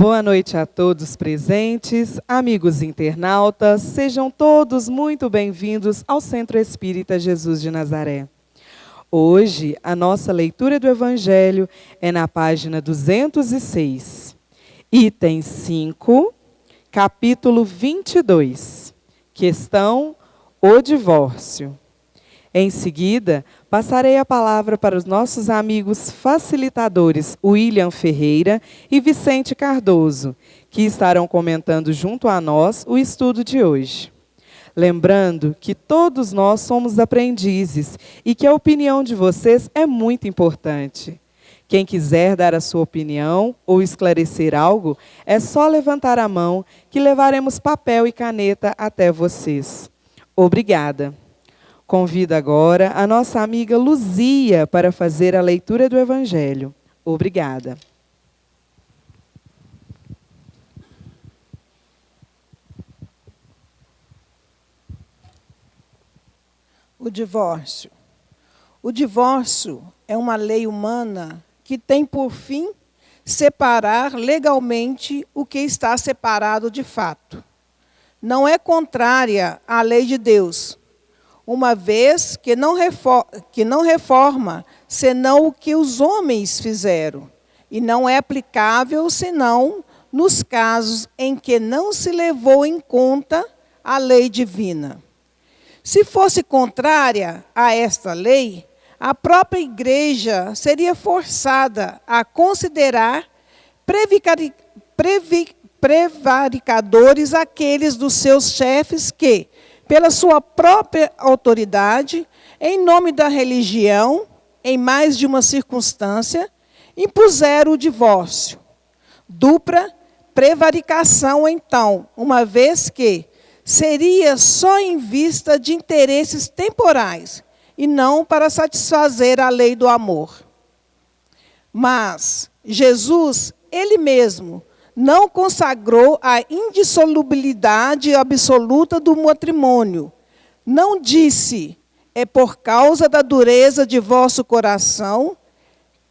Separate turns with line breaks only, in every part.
Boa noite a todos presentes, amigos internautas, sejam todos muito bem-vindos ao Centro Espírita Jesus de Nazaré. Hoje, a nossa leitura do Evangelho é na página 206, item 5, capítulo 22, questão o divórcio. Em seguida, passarei a palavra para os nossos amigos facilitadores William Ferreira e Vicente Cardoso, que estarão comentando junto a nós o estudo de hoje. Lembrando que todos nós somos aprendizes e que a opinião de vocês é muito importante. Quem quiser dar a sua opinião ou esclarecer algo, é só levantar a mão que levaremos papel e caneta até vocês. Obrigada. Convido agora a nossa amiga Luzia para fazer a leitura do Evangelho. Obrigada.
O divórcio. O divórcio é uma lei humana que tem por fim separar legalmente o que está separado de fato. Não é contrária à lei de Deus, uma vez que não reforma senão o que os homens fizeram, e não é aplicável senão nos casos em que não se levou em conta a lei divina. Se fosse contrária a esta lei, a própria Igreja seria forçada a considerar prevaricadores aqueles dos seus chefes que, pela sua própria autoridade, em nome da religião, em mais de uma circunstância, impuseram o divórcio. Dupla prevaricação, então, uma vez que seria só em vista de interesses temporais e não para satisfazer a lei do amor. Mas Jesus, ele mesmo, não consagrou a indissolubilidade absoluta do matrimônio. Não disse, é por causa da dureza de vosso coração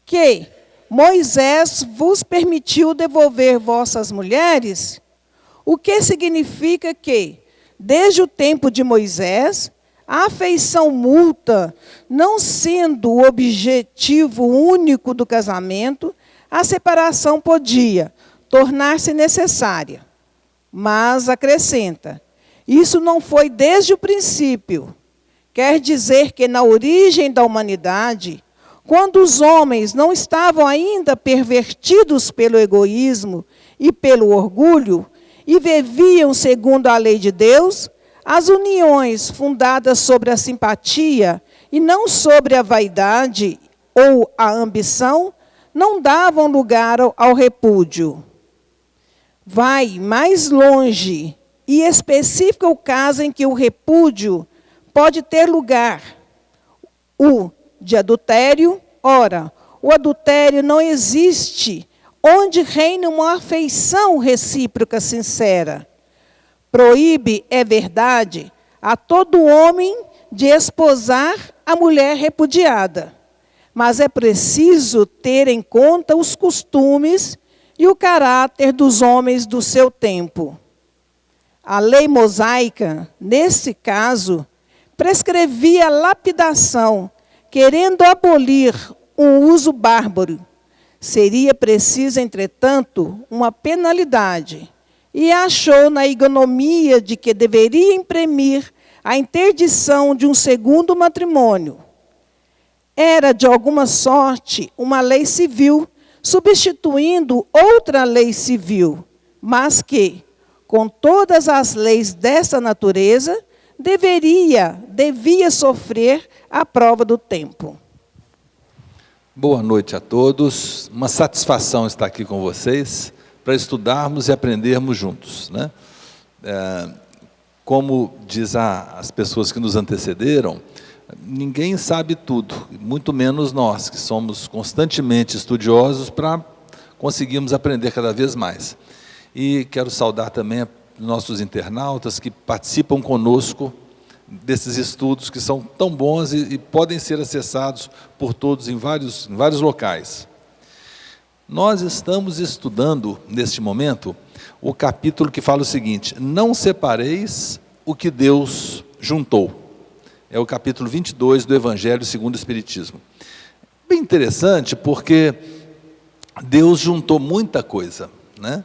que Moisés vos permitiu devolver vossas mulheres, o que significa que, desde o tempo de Moisés, a afeição mútua, não sendo o objetivo único do casamento, a separação podia tornar-se necessária. Mas acrescenta, isso não foi desde o princípio. Quer dizer que na origem da humanidade, quando os homens não estavam ainda pervertidos pelo egoísmo e pelo orgulho, e viviam segundo a lei de Deus, as uniões fundadas sobre a simpatia e não sobre a vaidade ou a ambição, não davam lugar ao repúdio. Vai mais longe e especifica o caso em que o repúdio pode ter lugar, o de adultério. Ora, o adultério não existe onde reina uma afeição recíproca sincera. Proíbe, é verdade, a todo homem de esposar a mulher repudiada, mas é preciso ter em conta os costumes e o caráter dos homens do seu tempo. A lei mosaica, nesse caso, prescrevia a lapidação, querendo abolir um uso bárbaro. Seria preciso, entretanto, uma penalidade, e achou na ignomia de que deveria imprimir a interdição de um segundo matrimônio. Era, de alguma sorte, uma lei civil, substituindo outra lei civil, mas que, com todas as leis dessa natureza, devia sofrer a prova do tempo.
Boa noite a todos. Uma satisfação estar aqui com vocês para estudarmos e aprendermos juntos, né? Como diz as pessoas que nos antecederam, ninguém sabe tudo, muito menos nós, que somos constantemente estudiosos para conseguirmos aprender cada vez mais. E quero saudar também nossos internautas que participam conosco desses estudos que são tão bons e podem ser acessados por todos em vários locais. Nós estamos estudando, neste momento, o capítulo que fala o seguinte: não separeis o que Deus juntou. É o capítulo 22 do Evangelho segundo o Espiritismo. Bem interessante, porque Deus juntou muita coisa, né?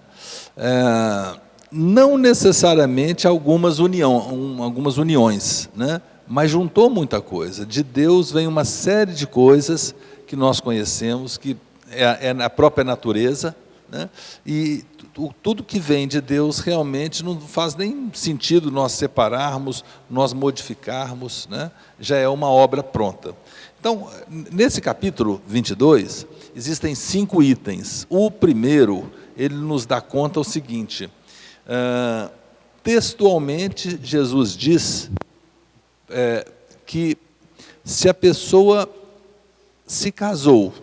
Não necessariamente algumas uniões, né? Mas juntou muita coisa. De Deus vem uma série de coisas que nós conhecemos, que é a própria natureza, né? E tudo que vem de Deus realmente não faz nem sentido nós separarmos, nós modificarmos, né? Já é uma obra pronta. Então, nesse capítulo 22, existem 5 itens. O primeiro, ele nos dá conta o seguinte: textualmente, Jesus diz que se a pessoa se casou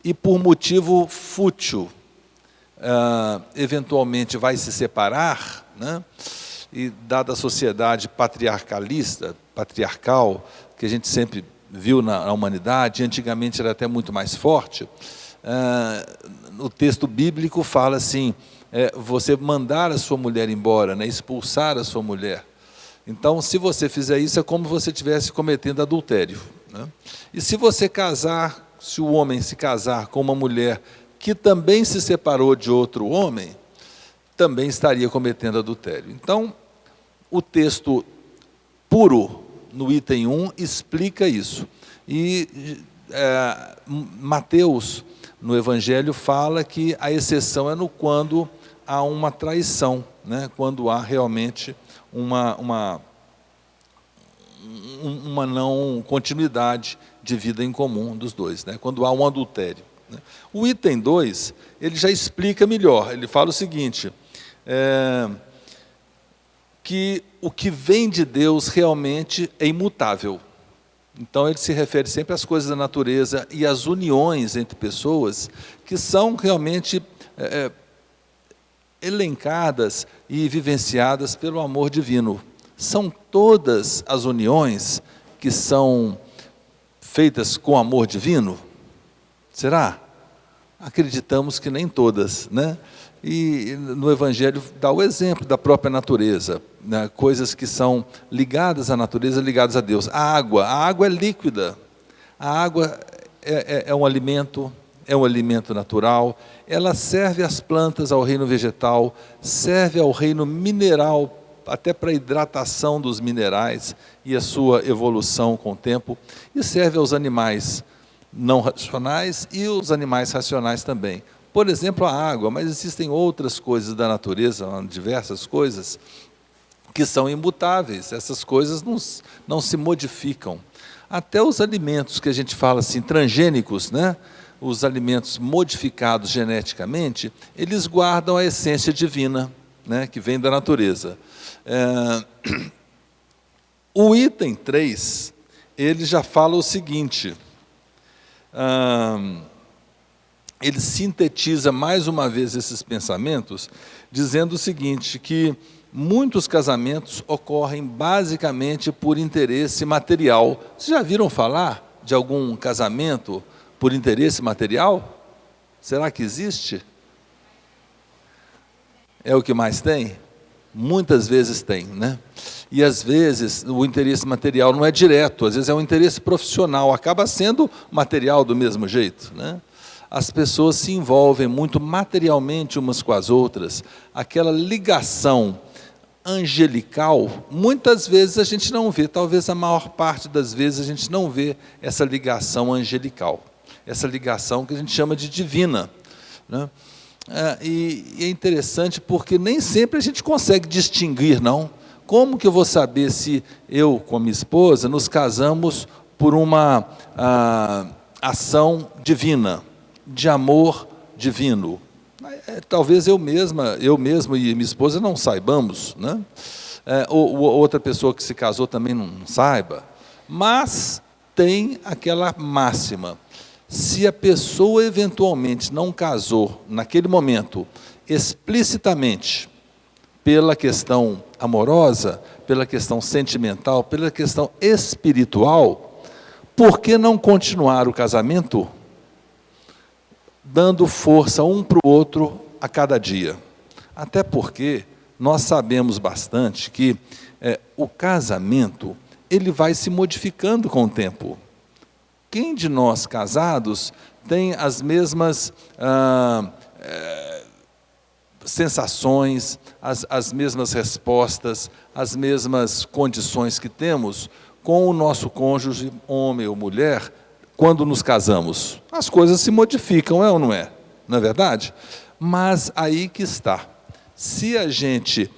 e por motivo fútil, eventualmente vai se separar, né? E dada a sociedade patriarcal, que a gente sempre viu na humanidade, antigamente era até muito mais forte, o texto bíblico fala assim, você mandar a sua mulher embora, né? Expulsar a sua mulher. Então, se você fizer isso, é como se você estivesse cometendo adultério, né? E se você se o homem se casar com uma mulher que também se separou de outro homem, também estaria cometendo adultério. Então, o texto puro, no item 1, explica isso. E Mateus, no Evangelho, fala que a exceção é quando há uma traição, né? Quando há realmente uma não continuidade de vida em comum dos dois, né? Quando há um adultério. O item 2, ele já explica melhor. Ele fala o seguinte, que o que vem de Deus realmente é imutável. Então, ele se refere sempre às coisas da natureza e às uniões entre pessoas que são realmente elencadas e vivenciadas pelo amor divino. São todas as uniões que são feitas com amor divino? Será? Acreditamos que nem todas, né? E no Evangelho dá o exemplo da própria natureza, né? Coisas que são ligadas à natureza, ligadas a Deus. A água é líquida, a água é um alimento natural, ela serve às plantas, ao reino vegetal, serve ao reino mineral, até para a hidratação dos minerais e a sua evolução com o tempo, e serve aos animais não racionais e os animais racionais também. Por exemplo, a água, mas existem outras coisas da natureza, diversas coisas, que são imutáveis. Essas coisas não se modificam. Até os alimentos que a gente fala assim, transgênicos, né? Os alimentos modificados geneticamente, eles guardam a essência divina, né? Que vem da natureza. O item 3, ele já fala o seguinte, ele sintetiza mais uma vez esses pensamentos, dizendo o seguinte, que muitos casamentos ocorrem basicamente por interesse material. Vocês já viram falar de algum casamento por interesse material? Será que existe? É o que mais tem? Muitas vezes tem, né? E às vezes o interesse material não é direto, às vezes é um interesse profissional, acaba sendo material do mesmo jeito, né? As pessoas se envolvem muito materialmente umas com as outras, aquela ligação angelical, muitas vezes a gente não vê, talvez a maior parte das vezes a gente não vê essa ligação angelical, essa ligação que a gente chama de divina, né? E é interessante porque nem sempre a gente consegue distinguir, não. Como que eu vou saber se eu, com a minha esposa, nos casamos por uma ação divina, de amor divino? Talvez eu mesmo e minha esposa não saibamos, né? Ou outra pessoa que se casou também não saiba, mas tem aquela máxima: se a pessoa eventualmente não casou naquele momento explicitamente pela questão amorosa, pela questão sentimental, pela questão espiritual, por que não continuar o casamento? dando força um para o outro a cada dia. Até porque nós sabemos bastante que o casamento ele vai se modificando com o tempo. Quem de nós casados tem as mesmas sensações, as mesmas respostas, as mesmas condições que temos com o nosso cônjuge, homem ou mulher, quando nos casamos? As coisas se modificam, é ou não é? Não é verdade? Mas aí que está. Se a gente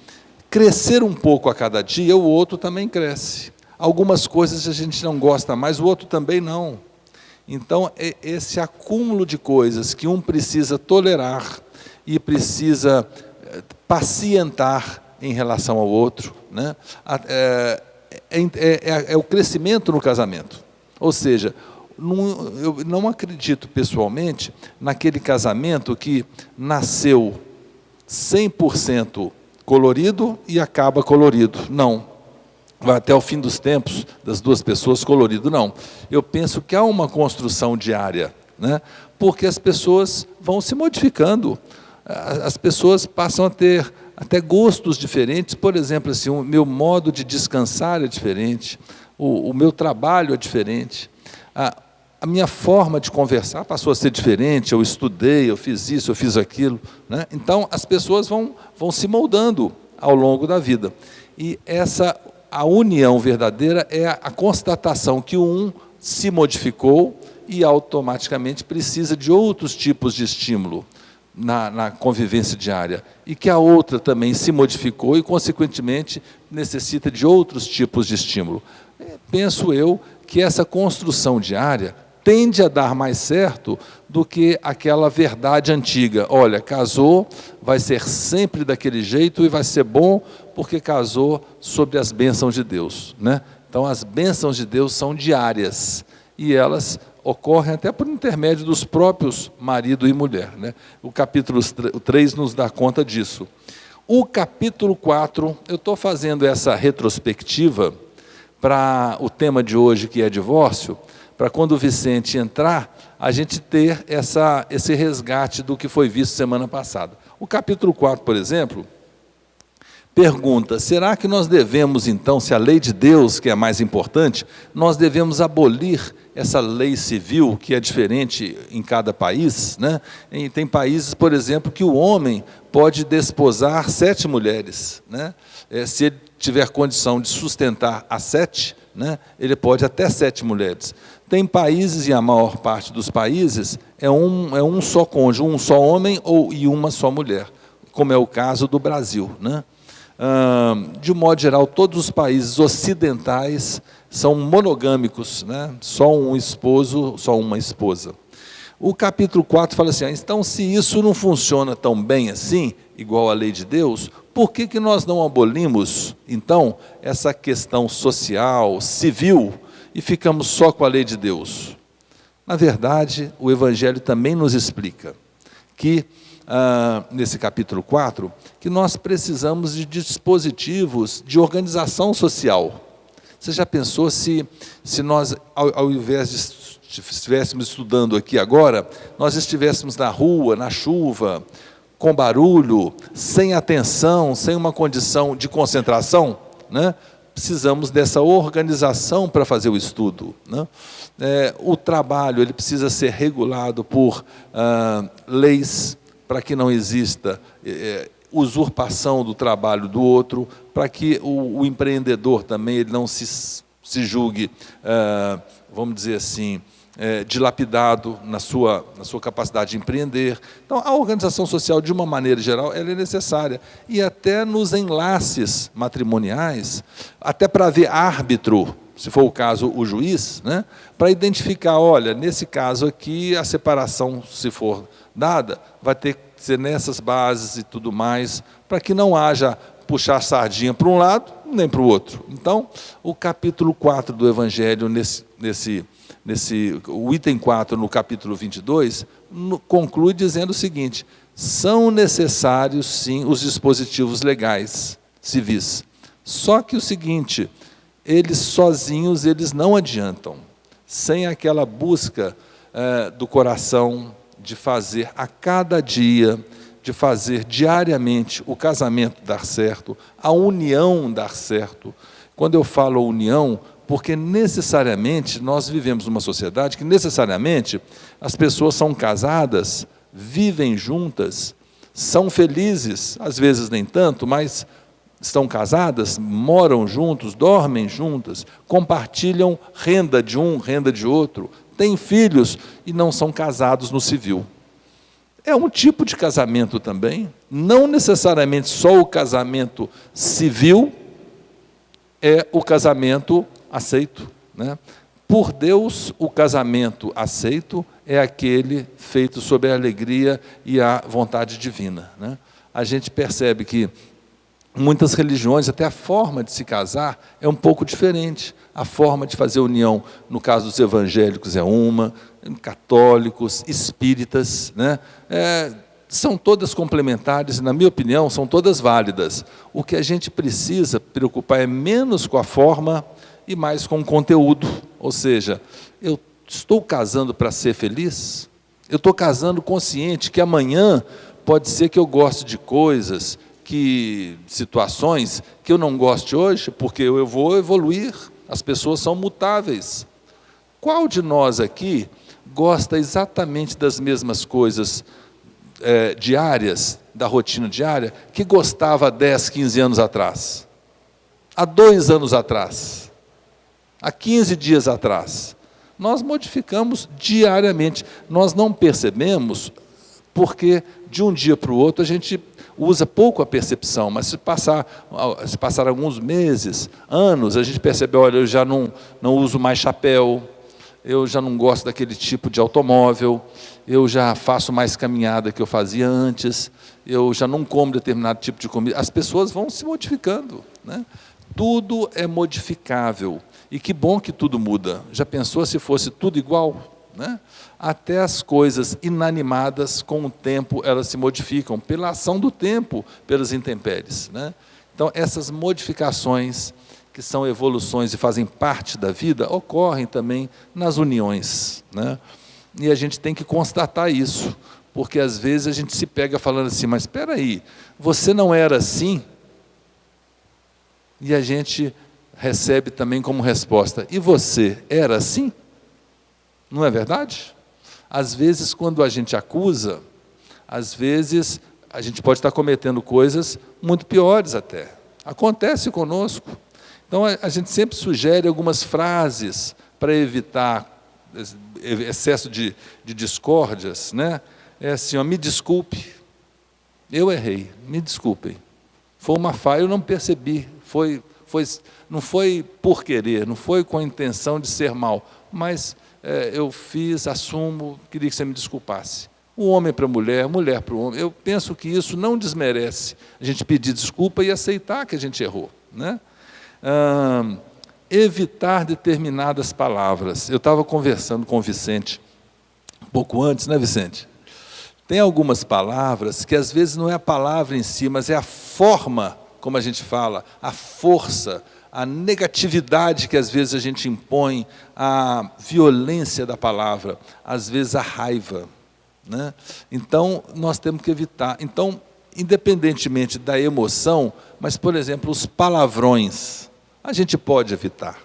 crescer um pouco a cada dia, o outro também cresce. Algumas coisas a gente não gosta mais, o outro também não. Então, é esse acúmulo de coisas que um precisa tolerar e precisa pacientar em relação ao outro, né? É o crescimento no casamento. Ou seja, eu não acredito pessoalmente naquele casamento que nasceu 100% colorido e acaba colorido. Não. Vai até o fim dos tempos das duas pessoas colorido. Não. Eu penso que há uma construção diária, né? Porque as pessoas vão se modificando. As pessoas passam a ter até gostos diferentes. Por exemplo, assim, o meu modo de descansar é diferente, o meu trabalho é diferente, a minha forma de conversar passou a ser diferente. Eu estudei, eu fiz isso, eu fiz aquilo, né? Então, as pessoas vão se moldando ao longo da vida. E a união verdadeira é a constatação que um se modificou e automaticamente precisa de outros tipos de estímulo na convivência diária, e que a outra também se modificou e, consequentemente, necessita de outros tipos de estímulo. Penso eu que essa construção diária tende a dar mais certo do que aquela verdade antiga. Olha, casou, vai ser sempre daquele jeito e vai ser bom porque casou sob as bênçãos de Deus, né? Então, as bênçãos de Deus são diárias e elas ocorrem até por intermédio dos próprios marido e mulher, né? O capítulo 3 nos dá conta disso. O capítulo 4, eu estou fazendo essa retrospectiva para o tema de hoje, que é divórcio, para quando o Vicente entrar, a gente ter esse resgate do que foi visto semana passada. O capítulo 4, por exemplo, pergunta: será que nós devemos, então, se a lei de Deus, que é a mais importante, nós devemos abolir essa lei civil, que é diferente em cada país, né? E tem países, por exemplo, que o homem pode desposar 7 mulheres, né? Se ele tiver condição de sustentar a 7, né, ele pode até 7 mulheres. Tem países, e a maior parte dos países, é um só cônjuge, um só homem e uma só mulher, como é o caso do Brasil, né? De um modo geral, todos os países ocidentais são monogâmicos, né? Só um esposo, só uma esposa. O capítulo 4 fala assim: então, se isso não funciona tão bem assim, igual à lei de Deus, por que nós não abolimos, então, essa questão social, civil, e ficamos só com a lei de Deus? Na verdade, o Evangelho também nos explica que, nesse capítulo 4, que nós precisamos de dispositivos de organização social. Você já pensou se nós, ao invés de estivéssemos estudando aqui agora, nós estivéssemos na rua, na chuva, com barulho, sem atenção, sem uma condição de concentração, né? Precisamos dessa organização para fazer o estudo, né? O trabalho ele precisa ser regulado por leis, para que não exista usurpação do trabalho do outro, para que o empreendedor também ele não se julgue, vamos dizer assim, dilapidado na sua capacidade de empreender. Então, a organização social, de uma maneira geral, ela é necessária. E até nos enlaces matrimoniais, até para haver árbitro, se for o caso, o juiz, né, para identificar, olha, nesse caso aqui, a separação, se for dada, vai ter que ser nessas bases e tudo mais, para que não haja puxar sardinha para um lado, nem para o outro. Então, o capítulo 4 do Evangelho, o item 4, no capítulo 22, conclui dizendo o seguinte: são necessários, sim, os dispositivos legais, civis. Só que o seguinte, eles sozinhos, eles não adiantam. Sem aquela busca do coração de fazer a cada dia, de fazer diariamente o casamento dar certo, a união dar certo. Quando eu falo união, porque necessariamente nós vivemos numa sociedade que necessariamente as pessoas são casadas, vivem juntas, são felizes, às vezes nem tanto, mas estão casadas, moram juntos, dormem juntas, compartilham renda de um, renda de outro, têm filhos e não são casados no civil. É um tipo de casamento também, não necessariamente só o casamento civil é o casamento aceito, né? Por Deus, o casamento aceito é aquele feito sob a alegria e a vontade divina, né? A gente percebe que muitas religiões, até a forma de se casar é um pouco diferente. A forma de fazer união, no caso dos evangélicos, é uma, católicos, espíritas, né? São todas complementares e, na minha opinião, são todas válidas. O que a gente precisa preocupar é menos com a forma e mais com o conteúdo. Ou seja, eu estou casando para ser feliz? Eu estou casando consciente que amanhã pode ser que eu goste de coisas, situações que eu não goste hoje, porque eu vou evoluir, as pessoas são mutáveis. Qual de nós aqui gosta exatamente das mesmas coisas diárias, da rotina diária, que gostava há 10, 15 anos atrás? Há 2 anos atrás? Há 15 dias atrás? Nós modificamos diariamente, nós não percebemos, porque de um dia para o outro a gente usa pouco a percepção, mas se passar alguns meses, anos, a gente percebe, olha, eu já não uso mais chapéu, eu já não gosto daquele tipo de automóvel, eu já faço mais caminhada que eu fazia antes, eu já não como determinado tipo de comida. As pessoas vão se modificando, né? Tudo é modificável, e que bom que tudo muda. Já pensou se fosse tudo igual, né? Até as coisas inanimadas, com o tempo, elas se modificam, pela ação do tempo, pelas intempéries, né? Então, essas modificações, que são evoluções e fazem parte da vida, ocorrem também nas uniões, né? E a gente tem que constatar isso, porque às vezes a gente se pega falando assim, mas espera aí, você não era assim? E a gente recebe também como resposta, e você era assim? Não é verdade? Às vezes, quando a gente acusa, às vezes a gente pode estar cometendo coisas muito piores até. Acontece conosco. Então, a gente sempre sugere algumas frases para evitar excesso de discórdias, né? É assim, ó, me desculpe, eu errei, me desculpem. Foi uma falha, eu não percebi, não foi por querer, não foi com a intenção de ser mal, mas eu fiz, assumo, queria que você me desculpasse. O homem para a mulher para o homem. Eu penso que isso não desmerece a gente pedir desculpa e aceitar que a gente errou, né? Evitar determinadas palavras. Eu estava conversando com o Vicente, um pouco antes, né, Vicente? Tem algumas palavras que às vezes não é a palavra em si, mas é a forma como a gente fala, a força, a negatividade que às vezes a gente impõe, a violência da palavra, às vezes a raiva, né? Então, nós temos que evitar. Então, independentemente da emoção, mas, por exemplo, os palavrões, a gente pode evitar.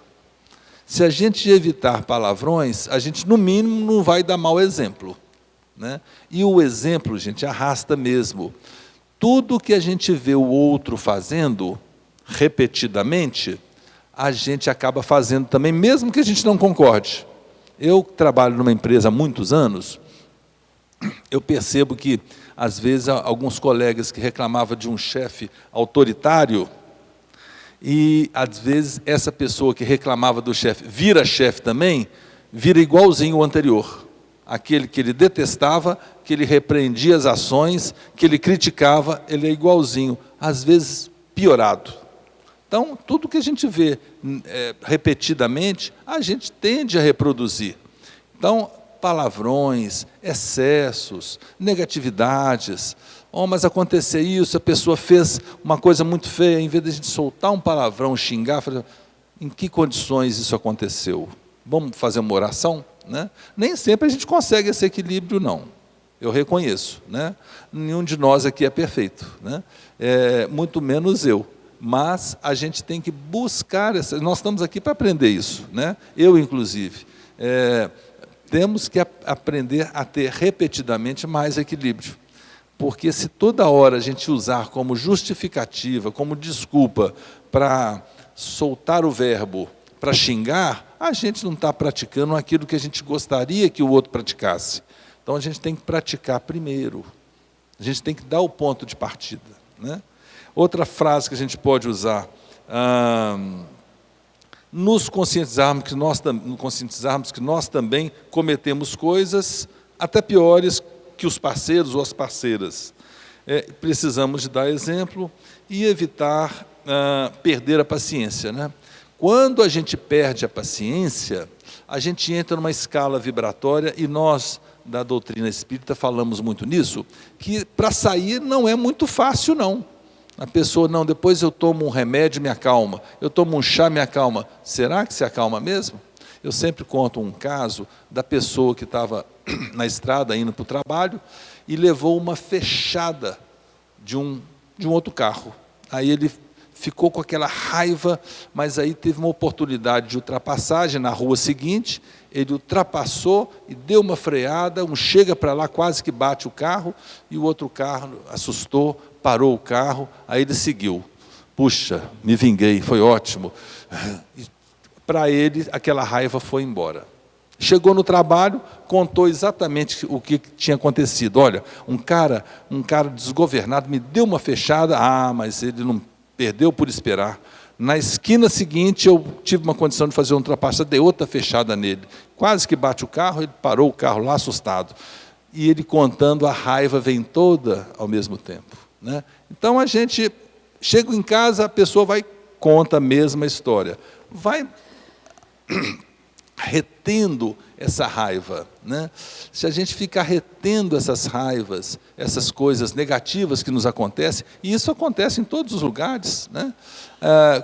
Se a gente evitar palavrões, a gente, no mínimo, não vai dar mau exemplo, né? E o exemplo, gente, arrasta mesmo. Tudo que a gente vê o outro fazendo, repetidamente, a gente acaba fazendo também, mesmo que a gente não concorde. Eu trabalho numa empresa há muitos anos, eu percebo que, às vezes, alguns colegas que reclamavam de um chefe autoritário, e, às vezes, essa pessoa que reclamava do chefe vira chefe também, vira igualzinho o anterior. Aquele que ele detestava, que ele repreendia as ações, que ele criticava, ele é igualzinho, às vezes piorado. Então, tudo que a gente vê repetidamente, a gente tende a reproduzir. Então, palavrões, excessos, negatividades. Oh, mas aconteceu isso, a pessoa fez uma coisa muito feia, em vez de a gente soltar um palavrão, xingar, falar, em que condições isso aconteceu? Vamos fazer uma oração? Né? Nem sempre a gente consegue esse equilíbrio, não. eu reconheço, né? Nenhum de nós aqui é perfeito, né? Muito menos eu. Mas a gente tem que buscar, nós estamos aqui para aprender isso, né? Eu, inclusive. Temos que aprender a ter repetidamente mais equilíbrio. Porque se toda hora a gente usar como justificativa, como desculpa para soltar o verbo, para xingar, a gente não está praticando aquilo que a gente gostaria que o outro praticasse. Então a gente tem que praticar primeiro. A gente tem que dar o ponto de partida, né? Outra frase que a gente pode usar, nos conscientizarmos que nós também cometemos coisas até piores que os parceiros ou as parceiras. Precisamos de dar exemplo e evitar perder a paciência, né? Quando a gente perde a paciência, a gente entra numa escala vibratória, e nós, da doutrina espírita, falamos muito nisso, que para sair não é muito fácil, não. A pessoa, não, depois eu tomo um remédio, me acalma. Eu tomo um chá, me acalma. Será que se acalma mesmo? Eu sempre conto um caso da pessoa que estava na estrada, indo para o trabalho, e levou uma fechada de um outro carro. Aí ele ficou com aquela raiva, mas aí teve uma oportunidade de ultrapassagem na rua seguinte, ele ultrapassou e deu uma freada, chega para lá, quase que bate o carro, e o outro carro assustou, parou o carro, aí ele seguiu. Puxa, me vinguei, foi ótimo. Para ele, aquela raiva foi embora. Chegou no trabalho, contou exatamente o que tinha acontecido. Olha, um cara desgovernado me deu uma fechada, mas ele não perdeu por esperar. Na esquina seguinte, eu tive uma condição de fazer uma ultrapassagem, dei outra fechada nele. Quase que bate o carro, ele parou o carro lá assustado. E ele contando, a raiva vem toda ao mesmo tempo, né? Então a gente chega em casa, a pessoa conta a mesma história. Vai retendo essa raiva, né? Se a gente ficar retendo essas raivas, essas coisas negativas que nos acontecem, e isso acontece em todos os lugares, né?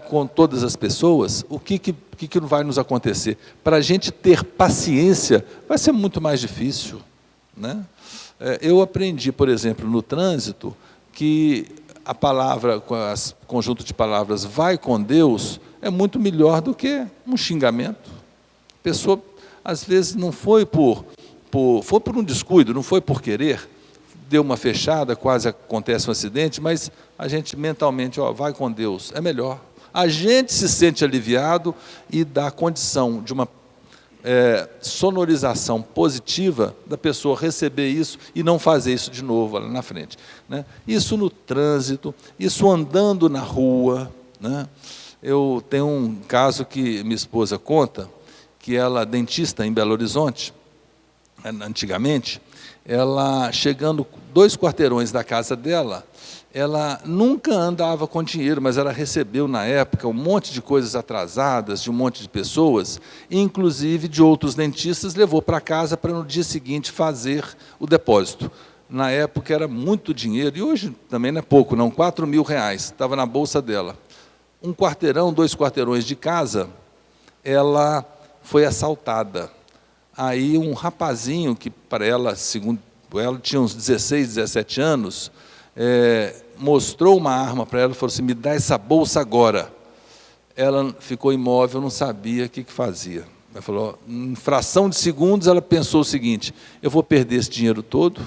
Com todas as pessoas, o que não vai nos acontecer? Para a gente ter paciência, vai ser muito mais difícil, né? Eu aprendi, por exemplo, no trânsito, que a palavra, o conjunto de palavras vai com Deus, é muito melhor do que um xingamento. A pessoa, às vezes, não foi por um descuido, não foi por querer, deu uma fechada, quase acontece um acidente, mas a gente mentalmente, vai com Deus, é melhor. A gente se sente aliviado e dá condição de uma sonorização positiva da pessoa receber isso e não fazer isso de novo lá na frente, né? Isso no trânsito, isso andando na rua, né? Eu tenho um caso que minha esposa conta, que ela, dentista em Belo Horizonte, antigamente, ela, chegando 2 quarteirões da casa dela, ela nunca andava com dinheiro, mas ela recebeu, na época, um monte de coisas atrasadas, de um monte de pessoas, inclusive de outros dentistas, levou para casa para no dia seguinte fazer o depósito. Na época era muito dinheiro, e hoje também não é pouco, não, R$4.000, estava na bolsa dela. 1 quarteirão, 2 quarteirões de casa, ela foi assaltada. Aí um rapazinho, que para ela, segundo ela, tinha uns 16, 17 anos, mostrou uma arma para ela e falou assim, me dá essa bolsa agora. Ela ficou imóvel, não sabia o que fazia. Ela falou, em fração de segundos, ela pensou o seguinte, eu vou perder esse dinheiro todo,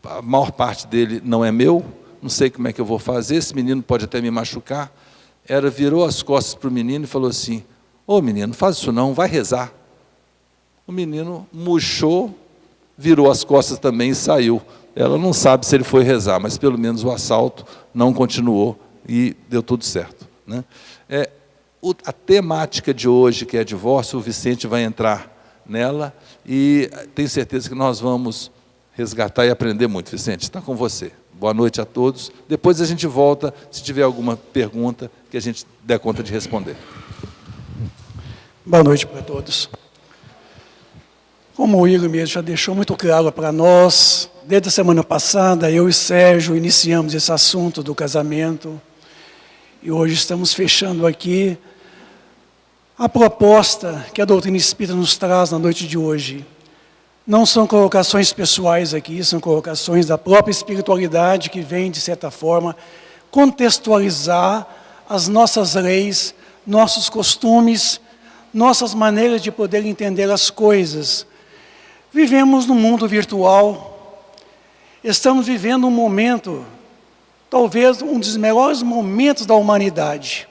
a maior parte dele não é meu, não sei como é que eu vou fazer, esse menino pode até me machucar. Ela virou as costas para o menino e falou assim, ô menino, não faz isso não, vai rezar. O menino murchou, virou as costas também e saiu. Ela não sabe se ele foi rezar, mas pelo menos o assalto não continuou e deu tudo certo, né? A temática de hoje, que é divórcio, o Vicente vai entrar nela e tenho certeza que nós vamos resgatar e aprender muito. Vicente, está com você. Boa noite a todos. Depois a gente volta, se tiver alguma pergunta, que a gente der conta de responder.
Boa noite para todos. Como o Igor mesmo já deixou muito claro para nós, desde a semana passada, eu e Sérgio iniciamos esse assunto do casamento, e hoje estamos fechando aqui a proposta que a doutrina espírita nos traz na noite de hoje. Não são colocações pessoais aqui, são colocações da própria espiritualidade que vem, de certa forma, contextualizar as nossas leis, nossos costumes, nossas maneiras de poder entender as coisas. Vivemos num mundo virtual, estamos vivendo um momento, talvez um dos melhores momentos da humanidade,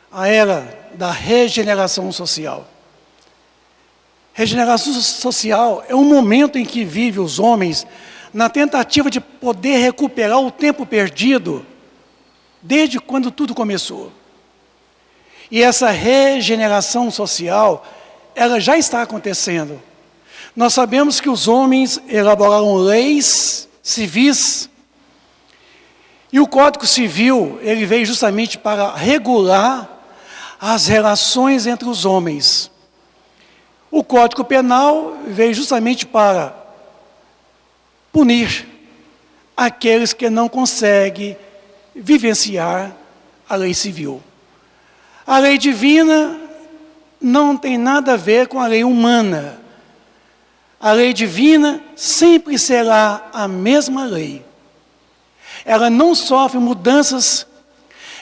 a era da regeneração social. Regeneração social é um momento em que vivem os homens na tentativa de poder recuperar o tempo perdido desde quando tudo começou. E essa regeneração social, ela já está acontecendo. Nós sabemos que os homens elaboraram leis civis, e o Código Civil, ele veio justamente para regular as relações entre os homens. O Código Penal veio justamente para punir aqueles que não conseguem vivenciar a lei civil. A lei divina não tem nada a ver com a lei humana. A lei divina sempre será a mesma lei. Ela não sofre mudanças,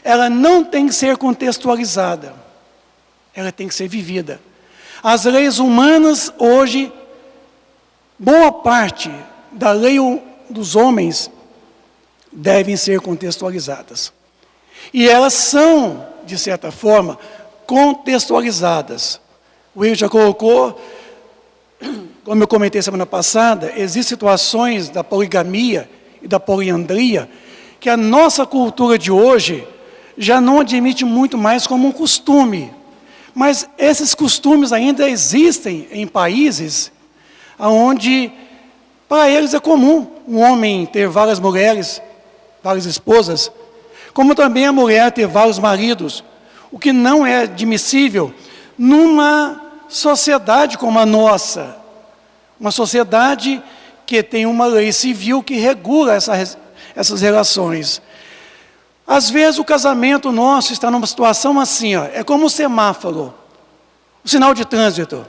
ela não tem que ser contextualizada, ela tem que ser vivida. As leis humanas hoje, boa parte da lei dos homens devem ser contextualizadas. E elas são, de certa forma, contextualizadas. O Will já colocou, como eu comentei semana passada, existem situações da poligamia e da poliandria que a nossa cultura de hoje já não admite muito mais como um costume. Mas esses costumes ainda existem em países onde, para eles é comum um homem ter várias mulheres, várias esposas, como também a mulher ter vários maridos, o que não é admissível numa sociedade como a nossa, uma sociedade que tem uma lei civil que regula essas relações. Às vezes o casamento nosso está numa situação assim, ó, é como um semáforo, o sinal de trânsito.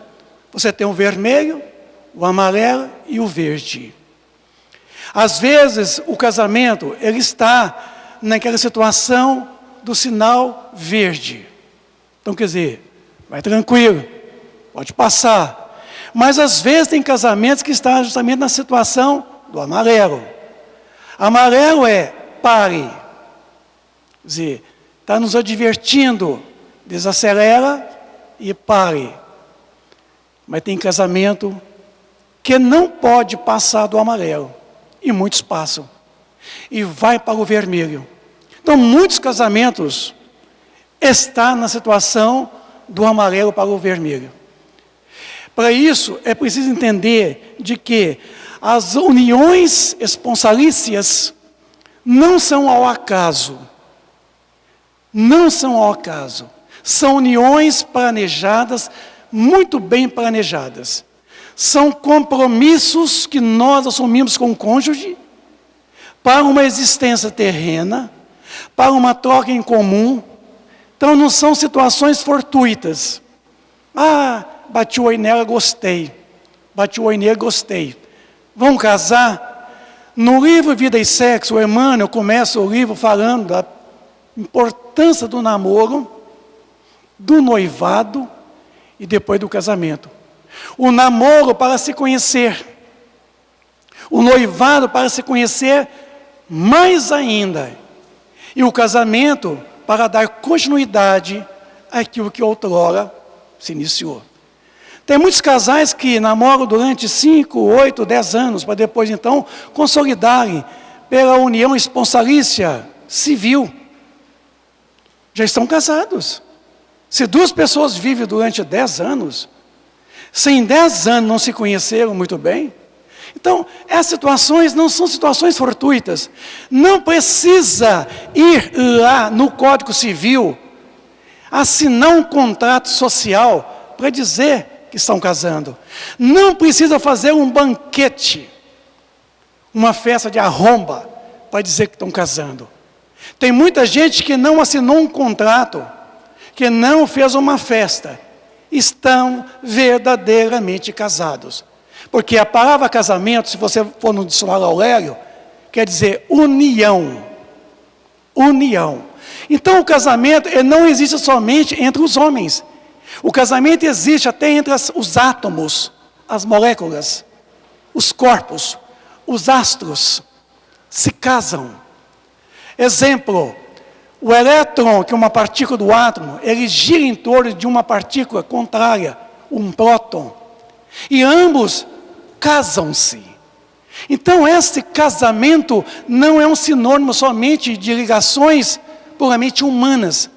Você tem o vermelho, o amarelo e o verde. Às vezes o casamento, ele está naquela situação do sinal verde. Então quer dizer, vai tranquilo, pode passar. Mas às vezes tem casamentos que estão justamente na situação do amarelo. Amarelo é pare. Quer dizer, está nos advertindo, desacelera e pare. Mas tem casamento que não pode passar do amarelo, e muitos passam, e vai para o vermelho. Então, muitos casamentos estão na situação do amarelo para o vermelho. Para isso, é preciso entender de que as uniões esponsalícias não são ao acaso. Não são ao acaso. São uniões planejadas, muito bem planejadas. São compromissos que nós assumimos com o cônjuge para uma existência terrena, para uma troca em comum. Então não são situações fortuitas. Ah, bati o olho nela, gostei. Bati o olho nele, gostei. Vamos casar? No livro Vida e Sexo, o Emmanuel começa o livro falando da importância do namoro, do noivado e depois do casamento. O namoro para se conhecer, o noivado para se conhecer mais ainda, e o casamento para dar continuidade àquilo que outrora se iniciou. Tem muitos casais que namoram durante 5, 8, 10 anos, para depois então consolidarem pela união esponsalícia civil. Já estão casados. Se duas pessoas vivem durante 10 anos, se em 10 anos não se conheceram muito bem, então essas situações não são situações fortuitas. Não precisa ir lá no Código Civil, assinar um contrato social para dizer que estão casando. Não precisa fazer um banquete, uma festa de arromba para dizer que estão casando. Tem muita gente que não assinou um contrato, que não fez uma festa, estão verdadeiramente casados. Porque a palavra casamento, se você for no dicionário Aurélio, quer dizer união. União. Então o casamento ele não existe somente entre os homens. O casamento existe até entre os átomos, as moléculas, os corpos, os astros se casam. Exemplo, o elétron, que é uma partícula do átomo, ele gira em torno de uma partícula contrária, um próton. E ambos casam-se. Então esse casamento não é um sinônimo somente de ligações puramente humanas.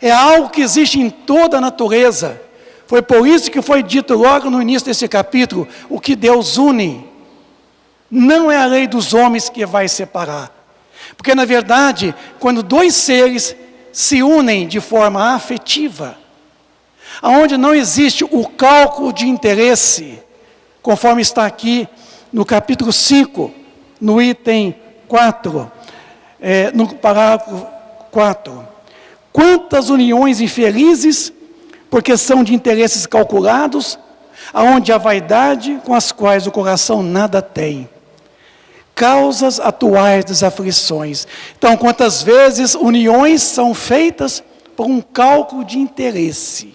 É algo que existe em toda a natureza. Foi por isso que foi dito logo no início desse capítulo, o que Deus une, não é a lei dos homens que vai separar. Porque na verdade, quando dois seres se unem de forma afetiva, onde não existe o cálculo de interesse, conforme está aqui no capítulo 5, no item 4, no parágrafo 4. Quantas uniões infelizes, porque são de interesses calculados, aonde a vaidade com as quais o coração nada tem. Causas atuais das aflições. Então, quantas vezes uniões são feitas por um cálculo de interesse.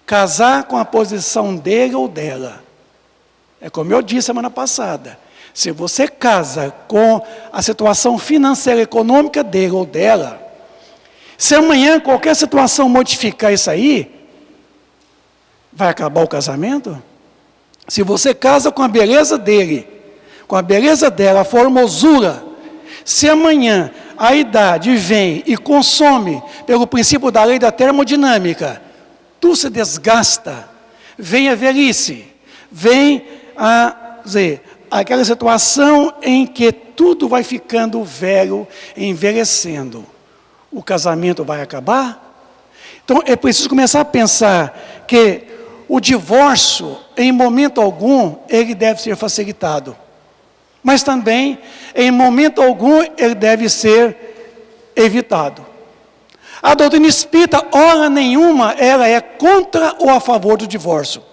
Casar com a posição dele ou dela. É como eu disse semana passada. Se você casa com a situação financeira e econômica dele ou dela, se amanhã qualquer situação modificar isso aí, vai acabar o casamento? Se você casa com a beleza dele, com a beleza dela, a formosura, se amanhã a idade vem e consome, pelo princípio da lei da termodinâmica, tudo se desgasta, vem a velhice, vem aquela situação em que tudo vai ficando velho, envelhecendo. O casamento vai acabar? Então é preciso começar a pensar que o divórcio, em momento algum, ele deve ser facilitado. Mas também, em momento algum, ele deve ser evitado. A doutrina espírita, hora nenhuma, ela é contra ou a favor do divórcio.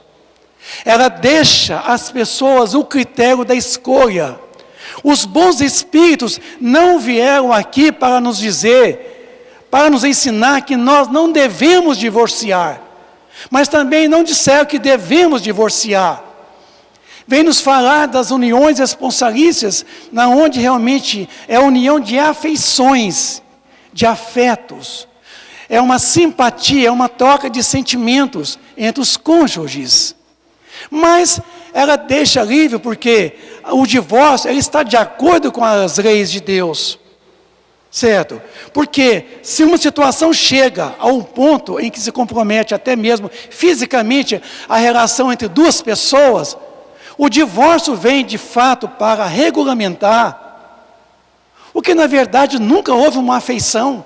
Ela deixa às pessoas o critério da escolha. Os bons espíritos não vieram aqui para nos dizer, para nos ensinar que nós não devemos divorciar. Mas também não disseram que devemos divorciar. Vem nos falar das uniões esponsalícias, na onde realmente é a união de afeições, de afetos. É uma simpatia, é uma troca de sentimentos entre os cônjuges. Mas ela deixa livre porque o divórcio ele está de acordo com as leis de Deus. Certo? Porque se uma situação chega a um ponto em que se compromete até mesmo fisicamente a relação entre duas pessoas, o divórcio vem de fato para regulamentar o que na verdade nunca houve uma afeição,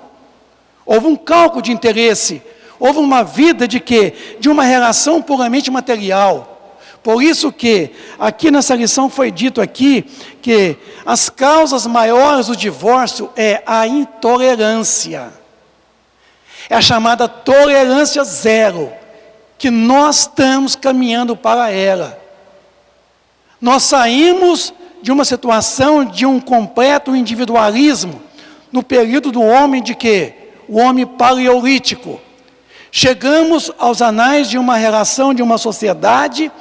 houve um cálculo de interesse, houve uma vida de quê? De uma relação puramente material. Por isso que aqui nessa lição foi dito aqui que as causas maiores do divórcio é a intolerância. É a chamada tolerância zero, que nós estamos caminhando para ela. Nós saímos de uma situação de um completo individualismo, no período do homem de quê? O homem paleolítico. Chegamos aos anais de uma relação, de uma sociedade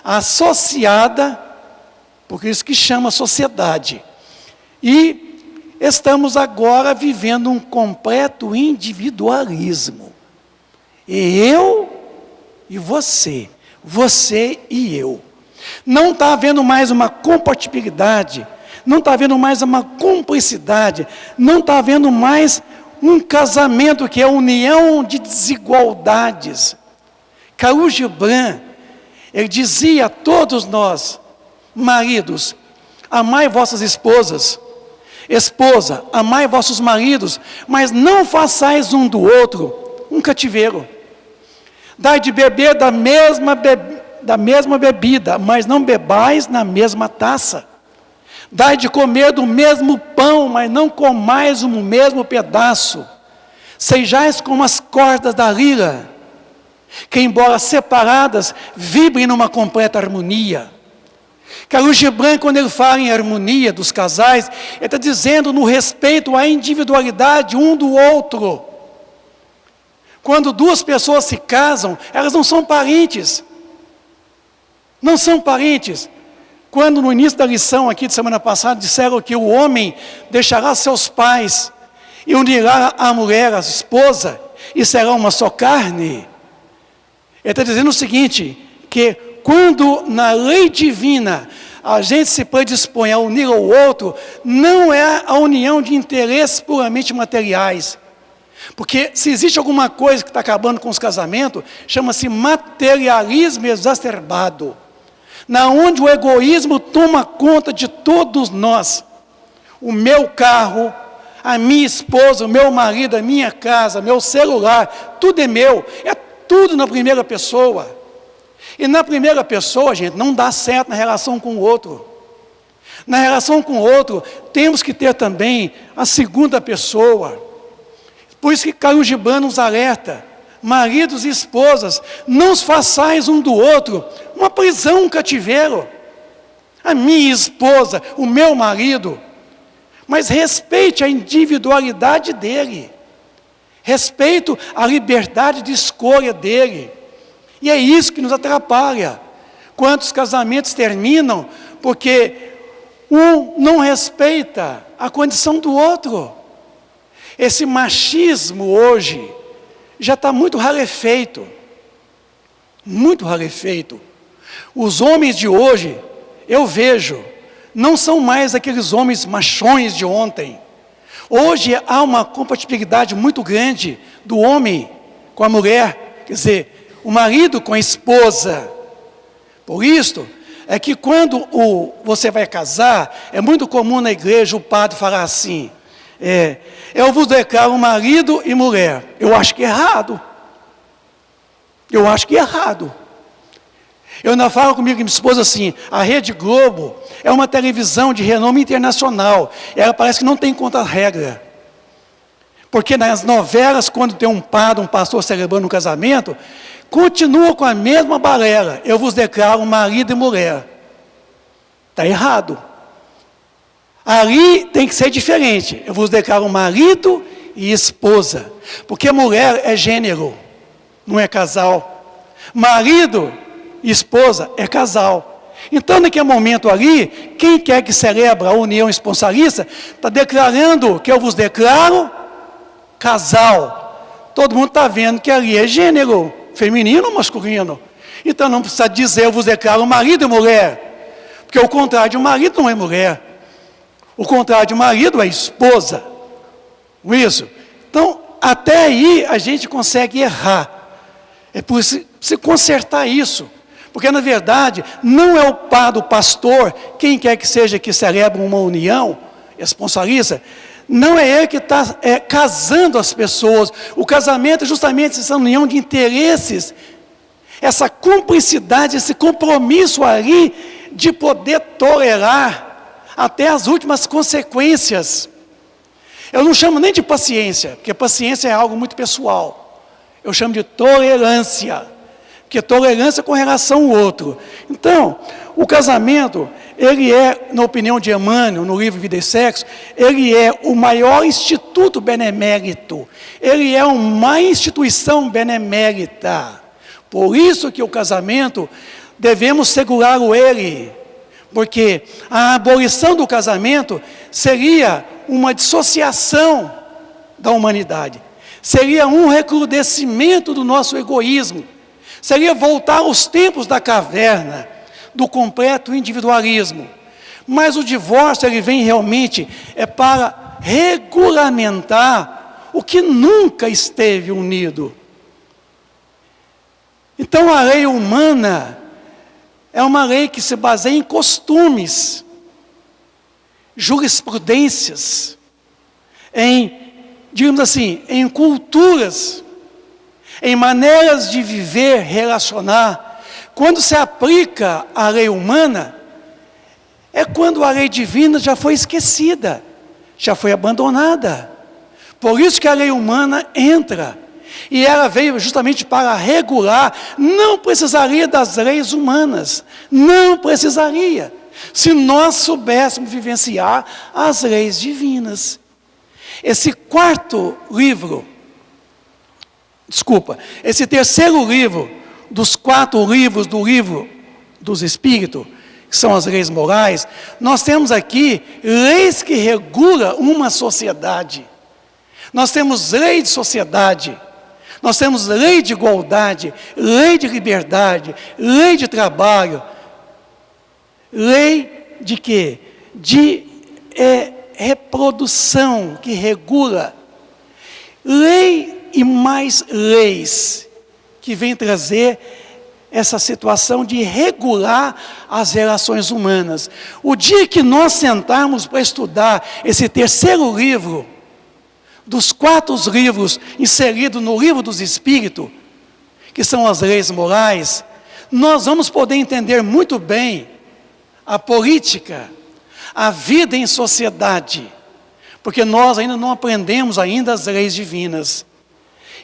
associada, por isso que chama sociedade. E estamos agora vivendo um completo individualismo. E eu e você e eu. Não está havendo mais uma compatibilidade, não está havendo mais uma cumplicidade, não está havendo mais um casamento que é a união de desigualdades. Khalil Gibran, ele dizia a todos nós, maridos, amai vossas esposas, esposa, amai vossos maridos, mas não façais um do outro um cativeiro. Dai de beber da mesma bebida, mas não bebais na mesma taça. Dai de comer do mesmo pão, mas não comais o mesmo pedaço. Sejais como as cordas da lira, que embora separadas, vibrem numa completa harmonia. Khalil Gibran, quando ele fala em harmonia dos casais, ele está dizendo no respeito à individualidade um do outro. Quando duas pessoas se casam, elas não são parentes. Não são parentes. Quando no início da lição aqui de semana passada disseram que o homem deixará seus pais e unirá a mulher, a esposa, e será uma só carne. Ele está dizendo o seguinte, que quando na lei divina a gente se predispõe a unir ao outro, não é a união de interesses puramente materiais. Porque se existe alguma coisa que está acabando com os casamentos, chama-se materialismo exacerbado. Na onde o egoísmo toma conta de todos nós. O meu carro, a minha esposa, o meu marido, a minha casa, meu celular, tudo é meu. É tudo na primeira pessoa. E na primeira pessoa, gente, não dá certo na relação com o outro. Na relação com o outro, temos que ter também a segunda pessoa. Por isso que Khalil Gibran nos alerta, maridos e esposas, não os façais um do outro uma prisão, um cativeiro. A minha esposa, o meu marido, mas respeite a individualidade dele, respeito a liberdade de escolha dele. E é isso que nos atrapalha. Quantos casamentos terminam porque um não respeita a condição do outro. Esse machismo hoje já está muito rarefeito. Muito rarefeito. Os homens de hoje, eu vejo, não são mais aqueles homens machões de ontem. Hoje há uma compatibilidade muito grande do homem com a mulher, quer dizer, o marido com a esposa. Por isso, é que quando você vai casar, é muito comum na igreja o padre falar assim, eu vos declaro marido e mulher. Eu acho que é errado. Eu acho que é errado. Eu ainda falo comigo e minha esposa assim, a Rede Globo é uma televisão de renome internacional. Ela parece que não tem contra-regra. Porque nas novelas, quando tem um padre, um pastor celebrando um casamento, continua com a mesma balela. Eu vos declaro marido e mulher. Está errado. Ali tem que ser diferente. Eu vos declaro marido e esposa. Porque mulher é gênero, não é casal. Marido e esposa é casal. Então, naquele momento ali, quem quer que celebra a união esponsalista, está declarando que eu vos declaro casal. Todo mundo está vendo que ali é gênero, feminino ou masculino. Então, não precisa dizer eu vos declaro marido e mulher. Porque o contrário de marido não é mulher. O contrário de marido é esposa. Isso. Então, até aí a gente consegue errar. É por se consertar isso. Porque, na verdade, não é o padre, o pastor, quem quer que seja que celebra uma união esponsalista, não é ele que está casando as pessoas. O casamento é justamente essa união de interesses, essa cumplicidade, esse compromisso ali de poder tolerar até as últimas consequências. Eu não chamo nem de paciência, porque paciência é algo muito pessoal. Eu chamo de tolerância. Porque tolerância com relação ao outro. Então, o casamento, ele é, na opinião de Emmanuel, no livro Vida e Sexo, ele é o maior instituto benemérito. Ele é uma instituição benemérita. Por isso que o casamento, devemos segurá-lo ele. Porque a abolição do casamento seria uma dissociação da humanidade. Seria um recrudescimento do nosso egoísmo. Seria voltar aos tempos da caverna, do completo individualismo. Mas o divórcio, ele vem realmente para regulamentar o que nunca esteve unido. Então, a lei humana é uma lei que se baseia em costumes, jurisprudências, digamos assim, em culturas, em maneiras de viver, relacionar. Quando se aplica a lei humana, é quando a lei divina já foi esquecida, já foi abandonada. Por isso que a lei humana entra E ela veio justamente para regular, não precisaria das leis humanas, não precisaria, se nós soubéssemos vivenciar as leis divinas. Esse terceiro livro dos 4 livros do livro dos Espíritos, que são as leis morais, nós temos aqui leis que regulam uma sociedade. Nós temos lei de sociedade, nós temos lei de igualdade, lei de liberdade, lei de trabalho, lei de quê? De reprodução, que regula. Lei e mais leis, que vem trazer essa situação de regular as relações humanas. O dia que nós sentarmos para estudar esse terceiro livro, dos 4 livros inseridos no livro dos Espíritos, que são as leis morais, nós vamos poder entender muito bem a política, a vida em sociedade, porque nós ainda não aprendemos ainda as leis divinas.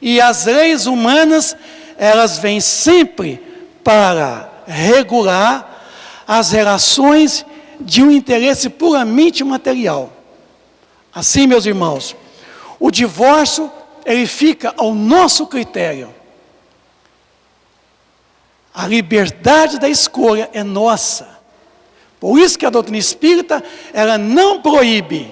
E as leis humanas, elas vêm sempre para regular as relações de um interesse puramente material. Assim, meus irmãos, o divórcio, ele fica ao nosso critério. A liberdade da escolha é nossa. Por isso que a doutrina espírita, ela não proíbe,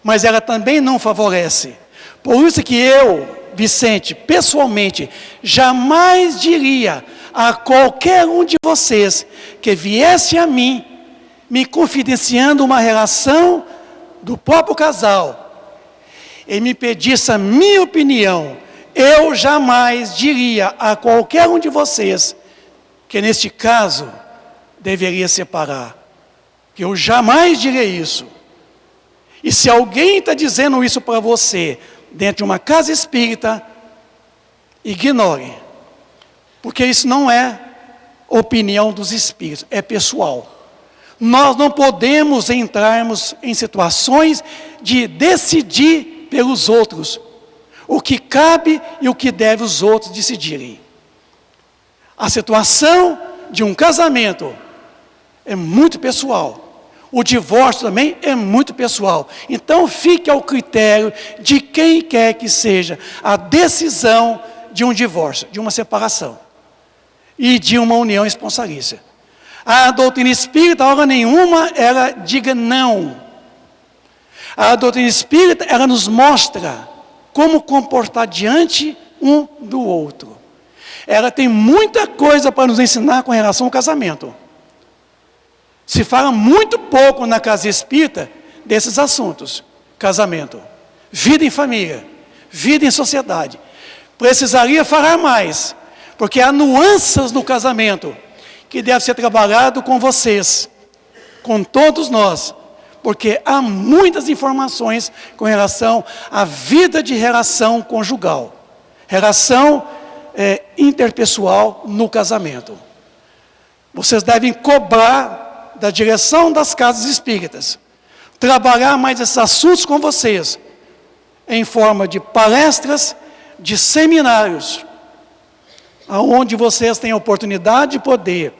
mas ela também não favorece. Por isso que eu, Vicente, pessoalmente, jamais diria a qualquer um de vocês que viesse a mim, me confidenciando uma relação do próprio casal, e me pedisse a minha opinião, eu jamais diria a qualquer um de vocês que neste caso deveria separar. Que eu jamais diria isso. E se alguém está dizendo isso para você, dentro de uma casa espírita, ignore. Porque isso não é opinião dos espíritos, é pessoal. Nós não podemos entrarmos em situações de decidir pelos outros o que cabe e o que deve os outros decidirem. A situação de um casamento é muito pessoal. O divórcio também é muito pessoal. Então fique ao critério de quem quer que seja a decisão de um divórcio, de uma separação e de uma união esponsalícia. A doutrina espírita, hora nenhuma, ela diga não. A doutrina espírita, ela nos mostra como comportar diante um do outro. Ela tem muita coisa para nos ensinar com relação ao casamento. Se fala muito pouco na casa espírita desses assuntos. Casamento, vida em família, vida em sociedade. Precisaria falar mais, porque há nuances no casamento que deve ser trabalhado com vocês, com todos nós. Porque há muitas informações com relação à vida de relação conjugal, relação interpessoal no casamento. Vocês devem cobrar da direção das casas espíritas, trabalhar mais esses assuntos com vocês, em forma de palestras, de seminários, onde vocês têm a oportunidade de poder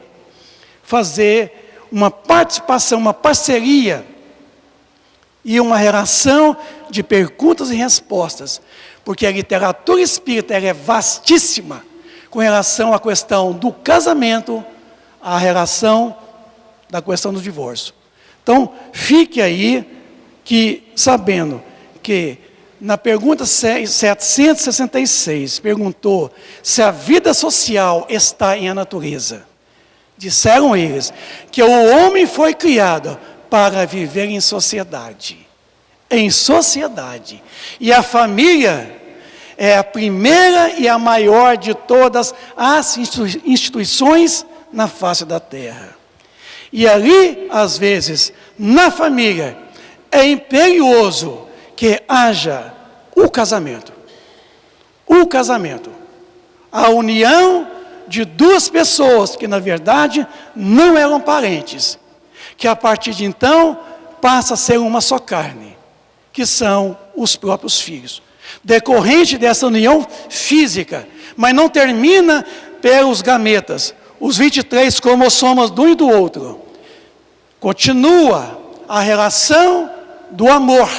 fazer uma participação, uma parceria, e uma relação de perguntas e respostas, porque a literatura espírita ela é vastíssima com relação à questão do casamento, à relação da questão do divórcio. Então, fique aí sabendo que na pergunta 766, perguntou se a vida social está em a natureza. Disseram eles que o homem foi criado para viver em sociedade. Em sociedade. E a família é a primeira e a maior de todas as instituições na face da terra. E ali, às vezes, na família, é imperioso que haja o casamento. O casamento. A união de 2 pessoas que, na verdade, não eram parentes. Que a partir de então passa a ser uma só carne, que são os próprios filhos. Decorrente dessa união física, mas não termina pelos gametas, os 23 cromossomas de um e do outro. Continua a relação do amor,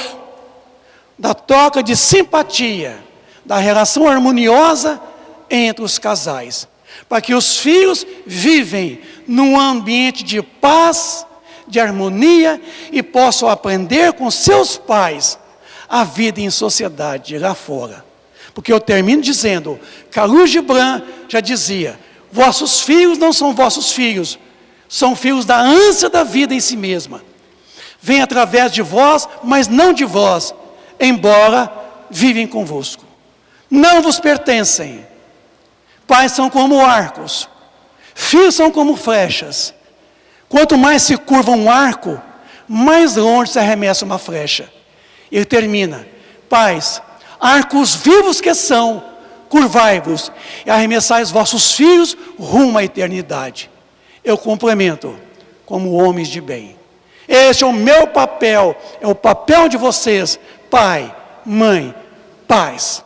da troca de simpatia, da relação harmoniosa entre os casais, para que os filhos vivem num ambiente de paz, de harmonia e possam aprender com seus pais a vida em sociedade lá fora. Porque eu termino dizendo, Khalil Gibran já dizia, vossos filhos não são vossos filhos, são filhos da ânsia da vida em si mesma. Vêm através de vós, mas não de vós, embora vivem convosco. Não vos pertencem. Pais são como arcos, filhos são como flechas. Quanto mais se curva um arco, mais longe se arremessa uma flecha. Ele termina, pais, arcos vivos que são, curvai-vos e arremessais vossos filhos rumo à eternidade. Eu complemento, como homens de bem. Este é o meu papel, é o papel de vocês, pai, mãe, pais.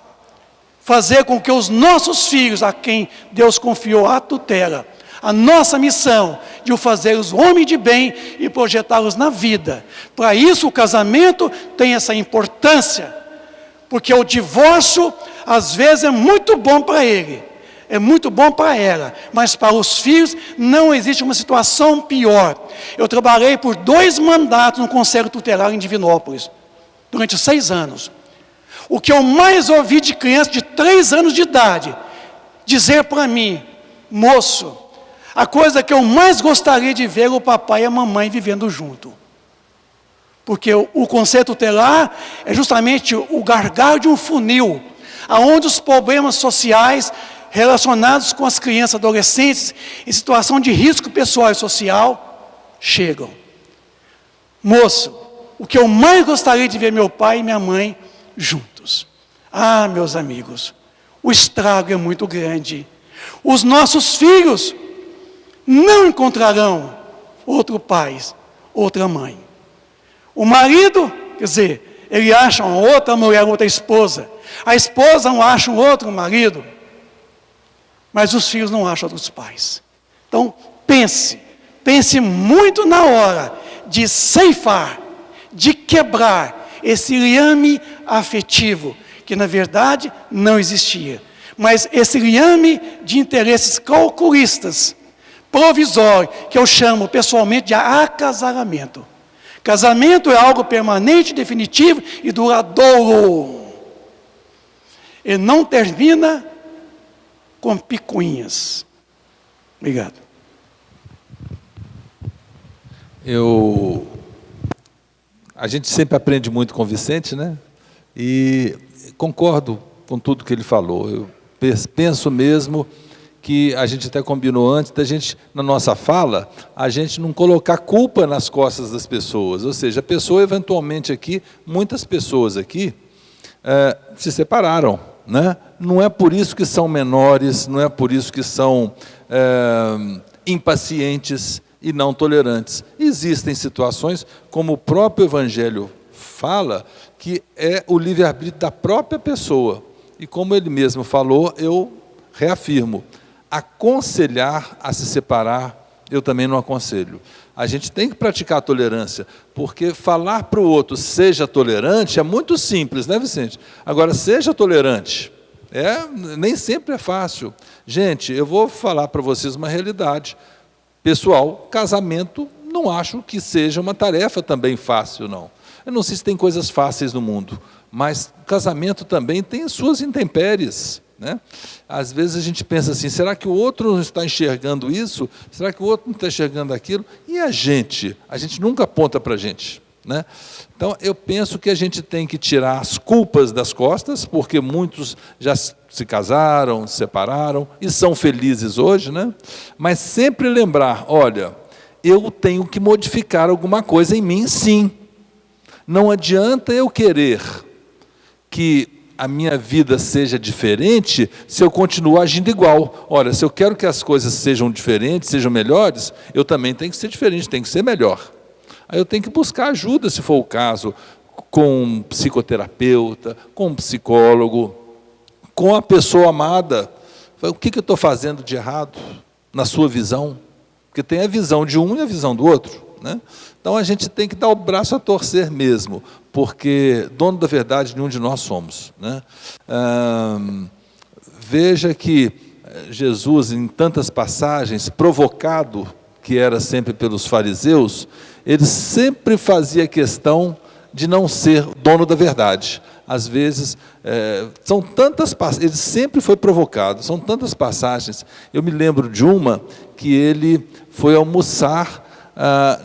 Fazer com que os nossos filhos, a quem Deus confiou a tutela, a nossa missão de o fazê-los homens de bem e projetá-los na vida. Para isso o casamento tem essa importância, porque o divórcio às vezes é muito bom para ele, é muito bom para ela, mas para os filhos não existe uma situação pior. Eu trabalhei por 2 mandatos no Conselho Tutelar em Divinópolis, durante 6 anos. O que eu mais ouvi de criança de 3 anos de idade, dizer para mim, moço, a coisa que eu mais gostaria de ver é o papai e a mamãe vivendo junto. Porque o conceito tutelar é justamente o gargalo de um funil, aonde os problemas sociais relacionados com as crianças e adolescentes em situação de risco pessoal e social chegam. Moço, o que eu mais gostaria de ver meu pai e minha mãe juntos. Ah, meus amigos, o estrago é muito grande. Os nossos filhos não encontrarão outro pai, outra mãe. O marido, quer dizer, ele acha uma outra mulher, outra esposa. A esposa não acha um outro marido. Mas os filhos não acham outros pais. Então, pense muito na hora de ceifar, de quebrar esse liame afetivo, que na verdade não existia. Mas esse liame de interesses calculistas, provisório, que eu chamo pessoalmente de acasalamento. Casamento é algo permanente, definitivo e duradouro. Ele não termina com picuinhas. Obrigado.
A gente sempre aprende muito com o Vicente, né? E concordo com tudo que ele falou. Eu penso mesmo que a gente até combinou antes da gente, na nossa fala, a gente não colocar culpa nas costas das pessoas. Ou seja, a pessoa eventualmente aqui, muitas pessoas aqui se separaram, né? Não é por isso que são menores, não é por isso que são impacientes e não tolerantes. Existem situações, como o próprio Evangelho fala, que é o livre-arbítrio da própria pessoa. E como ele mesmo falou, eu reafirmo, aconselhar a se separar, eu também não aconselho. A gente tem que praticar a tolerância, porque falar para o outro, seja tolerante, é muito simples, né, Vicente? Agora, seja tolerante, nem sempre é fácil. Gente, eu vou falar para vocês uma realidade. Pessoal, casamento, não acho que seja uma tarefa também fácil, não. Eu não sei se tem coisas fáceis no mundo, mas casamento também tem suas intempéries, né? Às vezes a gente pensa assim, será que o outro não está enxergando isso? Será que o outro não está enxergando aquilo? E a gente? A gente nunca aponta para a gente, né? Então, eu penso que a gente tem que tirar as culpas das costas, porque muitos já se casaram, se separaram e são felizes hoje, né? Mas sempre lembrar, olha, eu tenho que modificar alguma coisa em mim, sim. Não adianta eu querer que a minha vida seja diferente se eu continuar agindo igual. Olha, se eu quero que as coisas sejam diferentes, sejam melhores, eu também tenho que ser diferente, tenho que ser melhor. Aí eu tenho que buscar ajuda, se for o caso, com um psicoterapeuta, com um psicólogo, com a pessoa amada. O que eu estou fazendo de errado na sua visão? Porque tem a visão de um e a visão do outro, né? Então a gente tem que dar o braço a torcer mesmo, porque dono da verdade nenhum de nós somos, né? Veja que Jesus, em tantas passagens, provocado, que era sempre pelos fariseus, ele sempre fazia questão de não ser dono da verdade. Às vezes, são tantas passagens, ele sempre foi provocado, são tantas passagens. Eu me lembro de uma que ele foi almoçar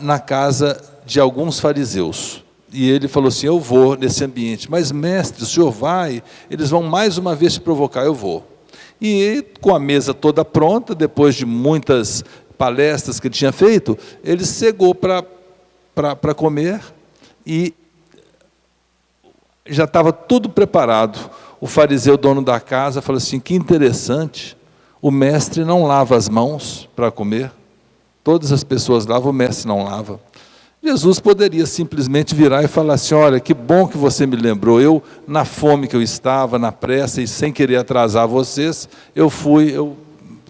na casa de alguns fariseus. E ele falou assim: eu vou nesse ambiente. Mas, mestre, o senhor vai? Eles vão mais uma vez te provocar. Eu vou. E com a mesa toda pronta, depois de muitas palestras que ele tinha feito, ele chegou para comer e já estava tudo preparado. O fariseu, dono da casa, falou assim: que interessante, o mestre não lava as mãos para comer. Todas as pessoas lavam, o mestre não lava. Jesus poderia simplesmente virar e falar assim: olha, que bom que você me lembrou, eu, na fome que eu estava, na pressa e sem querer atrasar vocês,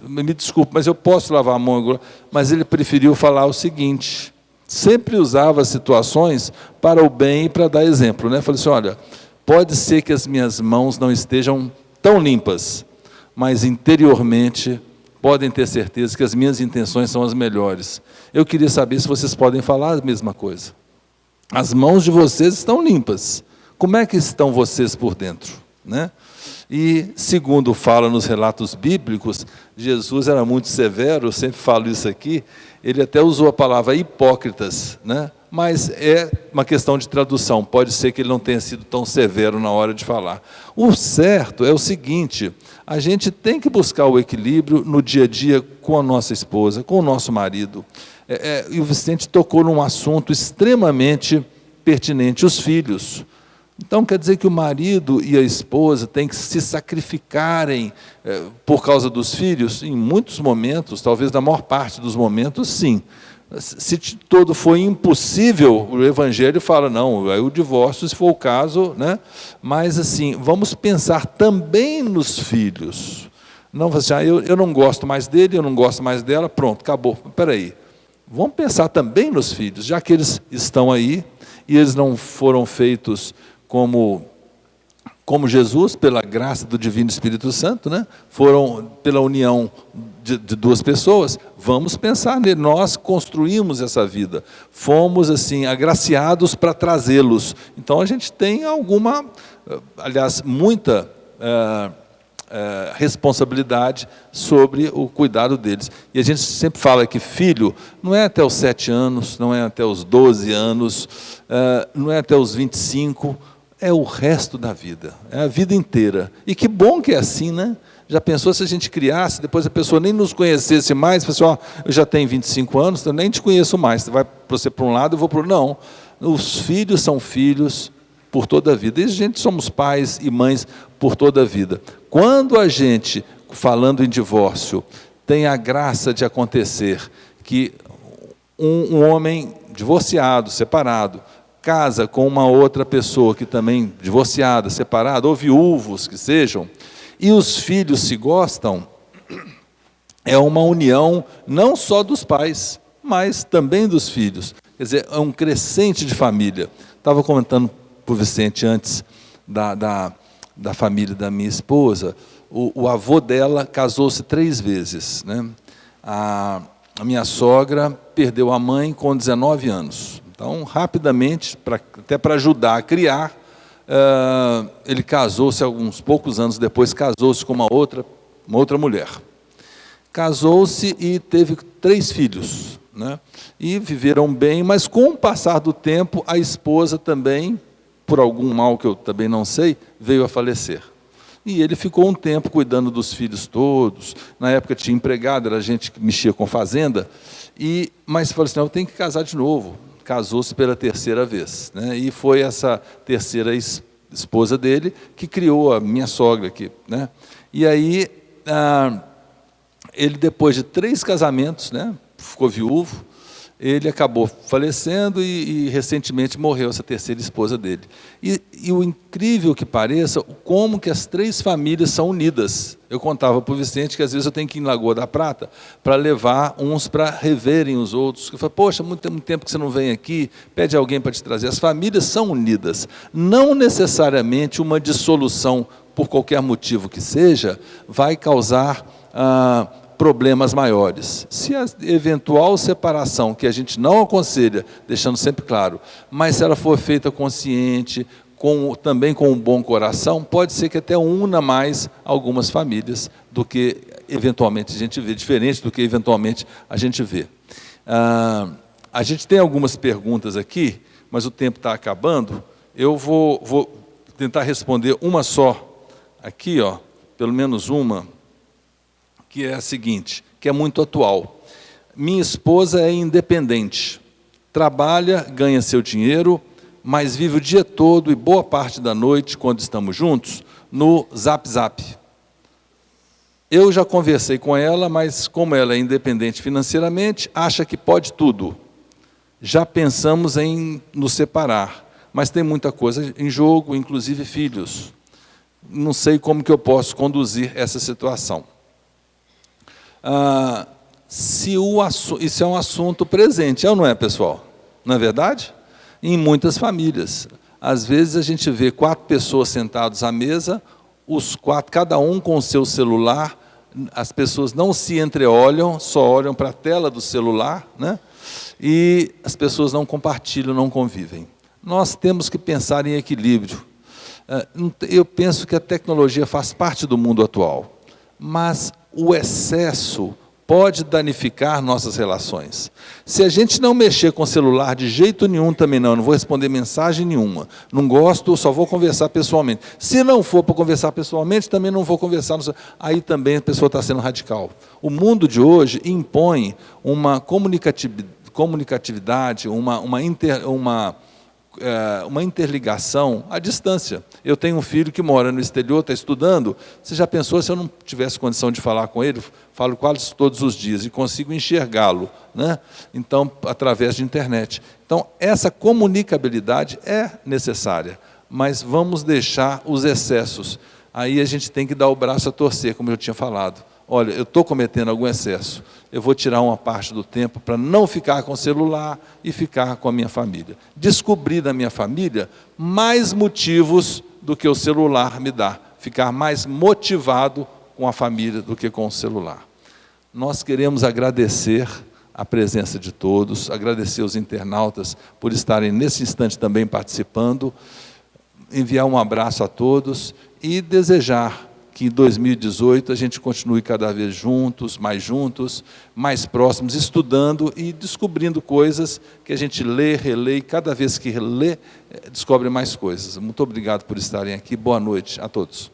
me desculpe, mas eu posso lavar a mão agora. Mas ele preferiu falar o seguinte, sempre usava situações para o bem e para dar exemplo, né? Falei assim: olha, pode ser que as minhas mãos não estejam tão limpas, mas interiormente podem ter certeza que as minhas intenções são as melhores. Eu queria saber se vocês podem falar a mesma coisa. As mãos de vocês estão limpas. Como é que estão vocês por dentro, né? E, segundo fala nos relatos bíblicos, Jesus era muito severo, eu sempre falo isso aqui, ele até usou a palavra hipócritas, né? Mas é uma questão de tradução, pode ser que ele não tenha sido tão severo na hora de falar. O certo é o seguinte: a gente tem que buscar o equilíbrio no dia a dia com a nossa esposa, com o nosso marido. E o Vicente tocou num assunto extremamente pertinente, os filhos. Então, quer dizer que o marido e a esposa têm que se sacrificarem por causa dos filhos? Em muitos momentos, talvez na maior parte dos momentos, sim. Se todo for impossível, o Evangelho fala, não, aí o divórcio, se for o caso, né? Mas, assim, vamos pensar também nos filhos. Não assim, eu não gosto mais dele, eu não gosto mais dela, pronto, acabou. Espera aí. Vamos pensar também nos filhos, já que eles estão aí, e eles não foram feitos como Jesus, pela graça do Divino Espírito Santo, né? Foram pela união de duas pessoas. Vamos pensar nele. Nós construímos essa vida, fomos assim agraciados para trazê-los. Então a gente tem muita responsabilidade sobre o cuidado deles. E a gente sempre fala que filho não é até os 7 anos, não é até os 12 anos, não é até os 25, é o resto da vida, é a vida inteira. E que bom que é assim, né? Já pensou se a gente criasse, depois a pessoa nem nos conhecesse mais, falasse, ó, eu já tenho 25 anos, eu nem te conheço mais, você para um lado, eu vou para o outro. Não, os filhos são filhos por toda a vida. E a gente somos pais e mães por toda a vida. Quando a gente, falando em divórcio, tem a graça de acontecer que um homem divorciado, separado, casa com uma outra pessoa que também divorciada, separada, ou viúvos que sejam, e os filhos se gostam, é uma união não só dos pais, mas também dos filhos. Quer dizer, é um crescente de família. Estava comentando para o Vicente antes da família da minha esposa, o avô dela casou-se 3 vezes, né? A minha sogra perdeu a mãe com 19 anos. Então, rapidamente, até para ajudar a criar, ele casou-se, alguns poucos anos depois, casou-se com uma outra mulher. Casou-se e teve 3 filhos, né? E viveram bem, mas com o passar do tempo, a esposa também, por algum mal que eu também não sei, veio a falecer. E ele ficou um tempo cuidando dos filhos todos. Na época tinha empregado, era gente que mexia com fazenda, mas falou assim, eu tenho que casar de novo. Casou-se pela 3ª vez, né? E foi essa terceira esposa dele que criou a minha sogra aqui, né? E aí, ele depois de 3 casamentos, né, ficou viúvo, ele acabou falecendo e recentemente morreu essa terceira esposa dele. E o incrível que pareça, como que as 3 famílias são unidas. Eu contava para o Vicente que às vezes eu tenho que ir em Lagoa da Prata para levar uns para reverem os outros. Eu falo, poxa, muito tempo que você não vem aqui, pede alguém para te trazer. As famílias são unidas. Não necessariamente uma dissolução, por qualquer motivo que seja, vai causar problemas maiores. Se a eventual separação, que a gente não aconselha, deixando sempre claro, mas se ela for feita consciente, também com um bom coração, pode ser que até una mais algumas famílias do que eventualmente a gente vê, diferente do que eventualmente a gente vê. A gente tem algumas perguntas aqui, mas o tempo está acabando. Eu vou tentar responder uma só aqui, pelo menos uma, que é a seguinte, que é muito atual. Minha esposa é independente, trabalha, ganha seu dinheiro, mas vive o dia todo e boa parte da noite, quando estamos juntos, no Zap Zap. Eu já conversei com ela, mas como ela é independente financeiramente, acha que pode tudo. Já pensamos em nos separar, mas tem muita coisa em jogo, inclusive filhos. Não sei como que eu posso conduzir essa situação. Isso é um assunto presente, não é, pessoal? Não é verdade? Em muitas famílias. Às vezes a gente vê 4 pessoas sentadas à mesa, os 4, cada um com o seu celular, as pessoas não se entreolham, só olham para a tela do celular, né? E as pessoas não compartilham, não convivem. Nós temos que pensar em equilíbrio. Eu penso que a tecnologia faz parte do mundo atual, mas o excesso pode danificar nossas relações. Se a gente não mexer com o celular de jeito nenhum também não vou responder mensagem nenhuma, não gosto, só vou conversar pessoalmente. Se não for para conversar pessoalmente, também não vou conversar, aí também a pessoa está sendo radical. O mundo de hoje impõe uma comunicatividade, uma interligação à distância. Eu tenho um filho que mora no exterior, está estudando. Você já pensou se eu não tivesse condição de falar com ele? Falo quase todos os dias e consigo enxergá-lo, né? Então, através de internet. Então, essa comunicabilidade é necessária, mas vamos deixar os excessos. Aí a gente tem que dar o braço a torcer, como eu tinha falado. Olha, eu estou cometendo algum excesso, eu vou tirar uma parte do tempo para não ficar com o celular e ficar com a minha família. Descobrir da minha família mais motivos do que o celular me dá. Ficar mais motivado com a família do que com o celular. Nós queremos agradecer a presença de todos, agradecer os internautas por estarem nesse instante também participando, enviar um abraço a todos e desejar que em 2018 a gente continue cada vez juntos, mais próximos, estudando e descobrindo coisas que a gente lê, relê, e cada vez que lê, descobre mais coisas. Muito obrigado por estarem aqui. Boa noite a todos.